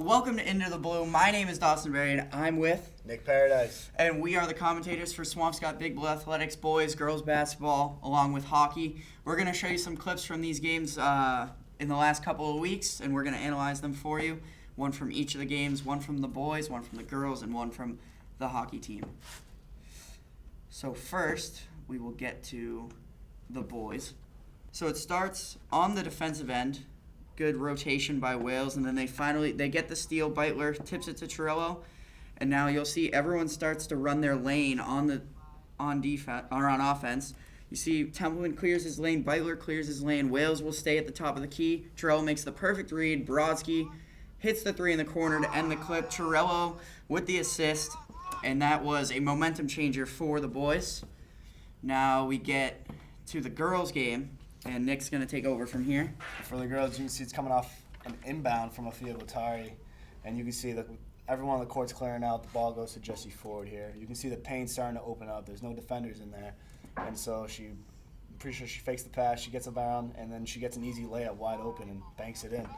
Welcome to Into the Blue. My name is Dawson Berry, and I'm with Nick Paradise. And we are the commentators for Swampscott Big Blue Athletics, boys, girls basketball, along with hockey. We're going to show you some clips from these games in the last couple of weeks, and we're going to analyze them for you. One from each of the games, one from the boys, one from the girls, and one from the hockey team. So first, we will get to the boys. So it starts on the defensive end. Good rotation by Wales, and then they get the steal. Beitler tips it to Torello, and now you'll see everyone starts to run their lane on offense. You see Templeman clears his lane, Beitler clears his lane. Wales will stay at the top of the key. Torello makes the perfect read. Brodsky hits the three in the corner to end the clip. Torello with the assist, and that was a momentum changer for the boys. Now we get to the girls' game. And Nick's going to take over from here. For the girls, you can see it's coming off an inbound from Afia Botari. And you can see that everyone on the court's clearing out. The ball goes to Jessie Ford here. You can see the paint starting to open up. There's no defenders in there. And so I'm pretty sure she fakes the pass. She gets a bound, and then she gets an easy layup wide open and banks it in.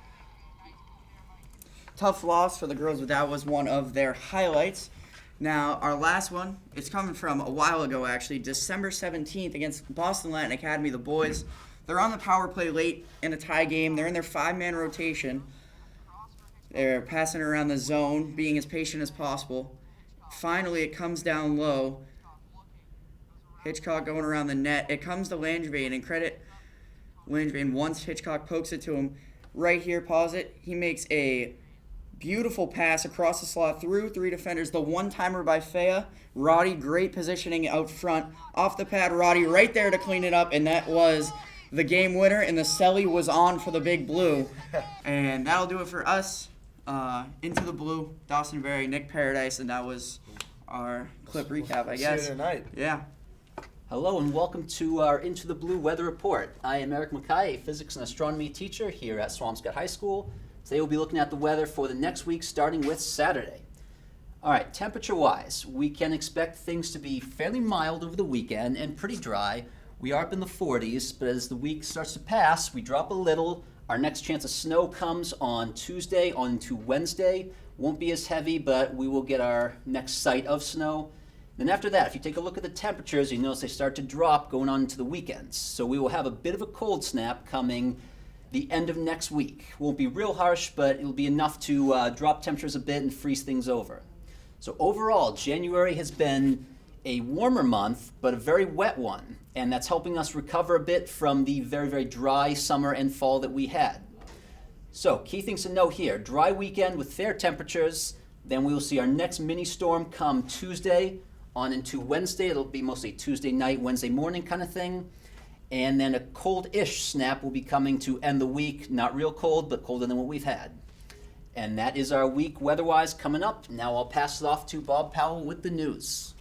Tough loss for the girls, but that was one of their highlights. Now, our last one, it's coming from a while ago, actually, December 17th against Boston Latin Academy, the boys. They're on the power play late in a tie game. They're in their five-man rotation. They're passing around the zone, being as patient as possible. Finally, it comes down low. Hitchcock going around the net. It comes to Langevin, and credit Langevin once Hitchcock pokes it to him. Right here, pause it. He makes a beautiful pass across the slot through three defenders. The one-timer by Fea. Roddy, great positioning out front. Off the pad, Roddy right there to clean it up, and that was the game winner, and the celly was on for the Big Blue. And that'll do it for us. Into the Blue, Dawson Berry, Nick Paradise, and that was our clip recap, I guess. See you tonight. Yeah. Hello and welcome to our Into the Blue Weather Report. I am Eric Mackay, a physics and astronomy teacher here at Swampscott High School. Today we'll be looking at the weather for the next week, starting with Saturday. All right, temperature-wise, we can expect things to be fairly mild over the weekend and pretty dry. We are up in the 40s, but as the week starts to pass, we drop a little. Our next chance of snow comes on Tuesday on to Wednesday. Won't be as heavy, but we will get our next sight of snow. Then after that, if you take a look at the temperatures, you notice they start to drop going on into the weekends. So we will have a bit of a cold snap coming the end of next week. Won't be real harsh, but it'll be enough to drop temperatures a bit and freeze things over. So overall, January has been a warmer month, but a very wet one. And that's helping us recover a bit from the very, very dry summer and fall that we had. So key things to note here, dry weekend with fair temperatures. Then we will see our next mini storm come Tuesday on into Wednesday. It'll be mostly Tuesday night, Wednesday morning kind of thing. And then a cold-ish snap will be coming to end the week. Not real cold, but colder than what we've had. And that is our week weather-wise coming up. Now I'll pass it off to Bob Powell with the news.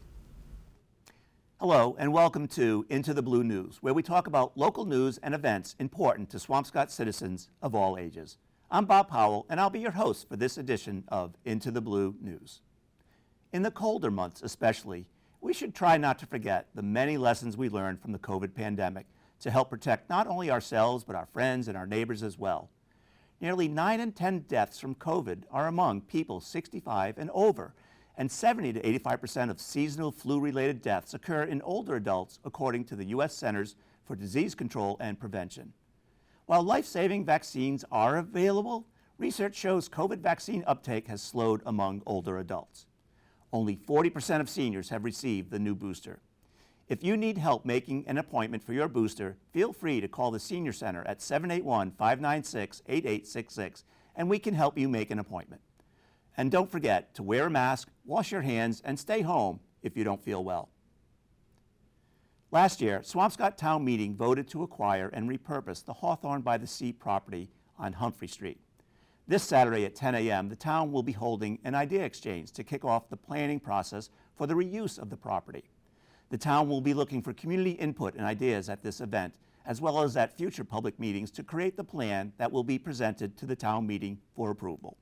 Hello and welcome to Into the Blue News, where we talk about local news and events important to Swampscott citizens of all ages. I'm Bob Powell, and I'll be your host for this edition of Into the Blue News. In the colder months especially, we should try not to forget the many lessons we learned from the COVID pandemic to help protect not only ourselves, but our friends and our neighbors as well. Nearly 9 in 10 deaths from COVID are among people 65 and over, and 70 to 85% of seasonal flu-related deaths occur in older adults, according to the U.S. Centers for Disease Control and Prevention. While life-saving vaccines are available, research shows COVID vaccine uptake has slowed among older adults. Only 40% of seniors have received the new booster. If you need help making an appointment for your booster, feel free to call the Senior Center at 781-596-8866, and we can help you make an appointment. And don't forget to wear a mask, wash your hands, and stay home if you don't feel well. Last year, Swampscott Town Meeting voted to acquire and repurpose the Hawthorne by the Sea property on Humphrey Street. This Saturday at 10 a.m., the town will be holding an idea exchange to kick off the planning process for the reuse of the property. The town will be looking for community input and ideas at this event, as well as at future public meetings to create the plan that will be presented to the town meeting for approval.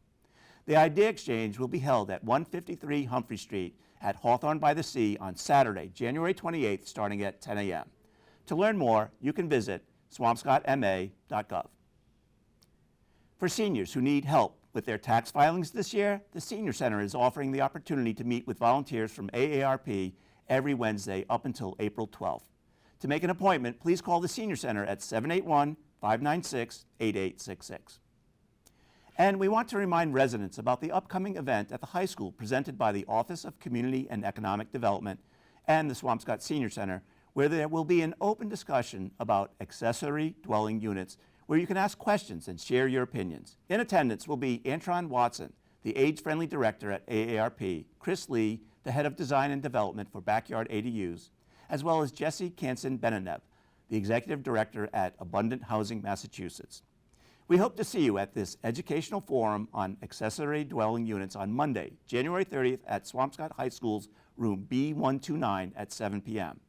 The idea exchange will be held at 153 Humphrey Street at Hawthorne by the Sea on Saturday, January 28th, starting at 10 a.m. To learn more, you can visit swampscottma.gov. For seniors who need help With their tax filings this year, the Senior Center is offering the opportunity to meet with volunteers from AARP every Wednesday up until April 12th. To make an appointment, please call the Senior Center at 781-596-8866. And we want to remind residents about the upcoming event at the high school presented by the Office of Community and Economic Development and the Swampscott Senior Center, where there will be an open discussion about accessory dwelling units where you can ask questions and share your opinions. In attendance will be Antron Watson, the age-friendly director at AARP, Chris Lee, the head of design and development for Backyard ADUs, as well as Jesse Kansen-Benenev, the executive director at Abundant Housing, Massachusetts. We hope to see you at this educational forum on accessory dwelling units on Monday, January 30th at Swampscott High School's room B129 at 7 p.m.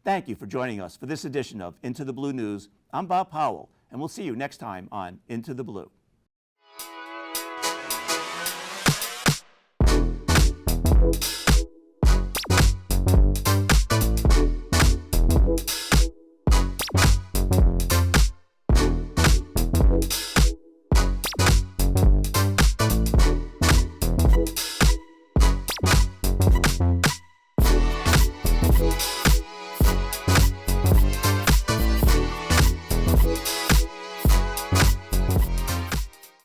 Thank you for joining us for this edition of Into the Blue News. I'm Bob Powell, and we'll see you next time on Into the Blue.